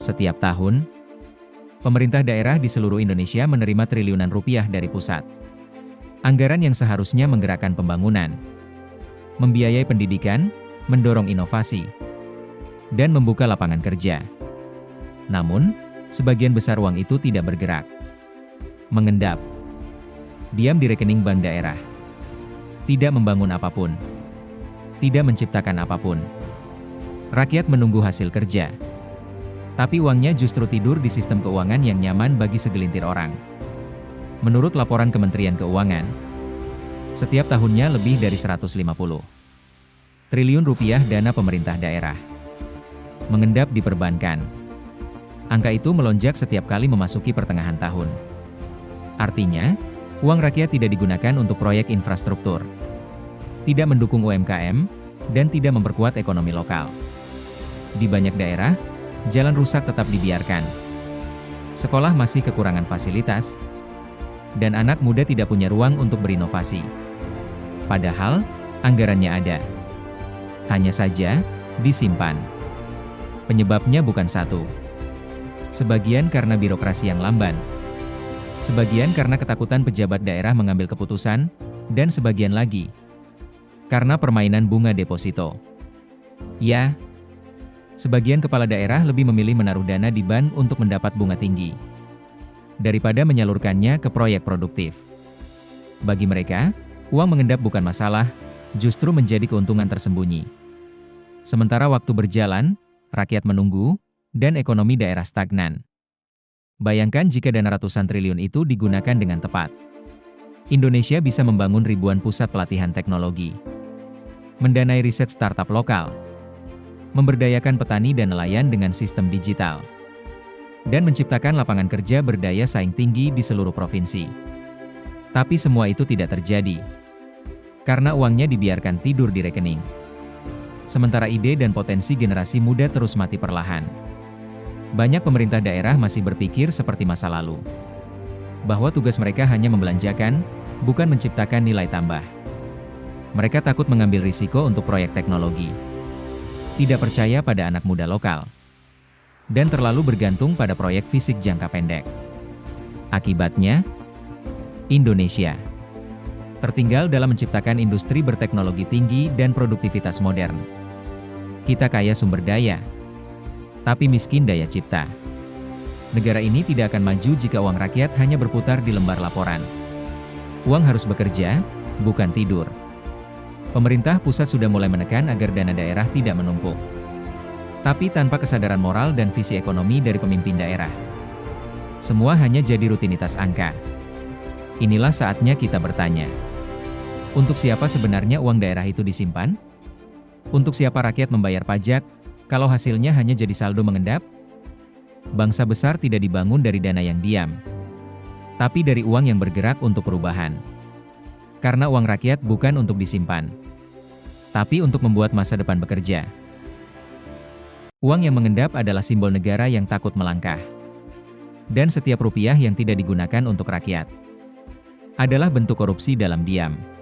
Setiap tahun, pemerintah daerah di seluruh Indonesia menerima triliunan rupiah dari pusat. Anggaran yang seharusnya menggerakkan pembangunan, membiayai pendidikan, mendorong inovasi, dan membuka lapangan kerja. Namun, sebagian besar uang itu tidak bergerak. Mengendap. Diam di rekening bank daerah. Tidak membangun apapun. Tidak menciptakan apapun. Rakyat menunggu hasil kerja. Tapi uangnya justru tidur di sistem keuangan yang nyaman bagi segelintir orang. Menurut laporan Kementerian Keuangan, setiap tahunnya lebih dari 150 triliun rupiah dana pemerintah daerah mengendap di perbankan. Angka itu melonjak setiap kali memasuki pertengahan tahun. Artinya, uang rakyat tidak digunakan untuk proyek infrastruktur, tidak mendukung UMKM, dan tidak memperkuat ekonomi lokal. Di banyak daerah, jalan rusak tetap dibiarkan. Sekolah masih kekurangan fasilitas, dan anak muda tidak punya ruang untuk berinovasi. Padahal, anggarannya ada. Hanya saja, disimpan. Penyebabnya bukan satu. Sebagian karena birokrasi yang lamban. Sebagian karena ketakutan pejabat daerah mengambil keputusan, dan sebagian lagi karena permainan bunga deposito. Ya, sebagian kepala daerah lebih memilih menaruh dana di bank untuk mendapat bunga tinggi, daripada menyalurkannya ke proyek produktif. Bagi mereka, uang mengendap bukan masalah, justru menjadi keuntungan tersembunyi. Sementara waktu berjalan, rakyat menunggu, dan ekonomi daerah stagnan. Bayangkan jika dana ratusan triliun itu digunakan dengan tepat. Indonesia bisa membangun ribuan pusat pelatihan teknologi, mendanai riset startup lokal, memberdayakan petani dan nelayan dengan sistem digital, dan menciptakan lapangan kerja berdaya saing tinggi di seluruh provinsi. Tapi semua itu tidak terjadi, karena uangnya dibiarkan tidur di rekening. Sementara ide dan potensi generasi muda terus mati perlahan. Banyak pemerintah daerah masih berpikir seperti masa lalu, bahwa tugas mereka hanya membelanjakan, bukan menciptakan nilai tambah. Mereka takut mengambil risiko untuk proyek teknologi, tidak percaya pada anak muda lokal, dan terlalu bergantung pada proyek fisik jangka pendek. Akibatnya, Indonesia tertinggal dalam menciptakan industri berteknologi tinggi dan produktivitas modern. Kita kaya sumber daya, tapi miskin daya cipta. Negara ini tidak akan maju jika uang rakyat hanya berputar di lembar laporan. Uang harus bekerja, bukan tidur. Pemerintah pusat sudah mulai menekan agar dana daerah tidak menumpuk, tapi tanpa kesadaran moral dan visi ekonomi dari pemimpin daerah. Semua hanya jadi rutinitas angka. Inilah saatnya kita bertanya, untuk siapa sebenarnya uang daerah itu disimpan? Untuk siapa rakyat membayar pajak, kalau hasilnya hanya jadi saldo mengendap? Bangsa besar tidak dibangun dari dana yang diam, tapi dari uang yang bergerak untuk perubahan. Karena uang rakyat bukan untuk disimpan, tapi untuk membuat masa depan bekerja. Uang yang mengendap adalah simbol negara yang takut melangkah. Dan setiap rupiah yang tidak digunakan untuk rakyat adalah bentuk korupsi dalam diam.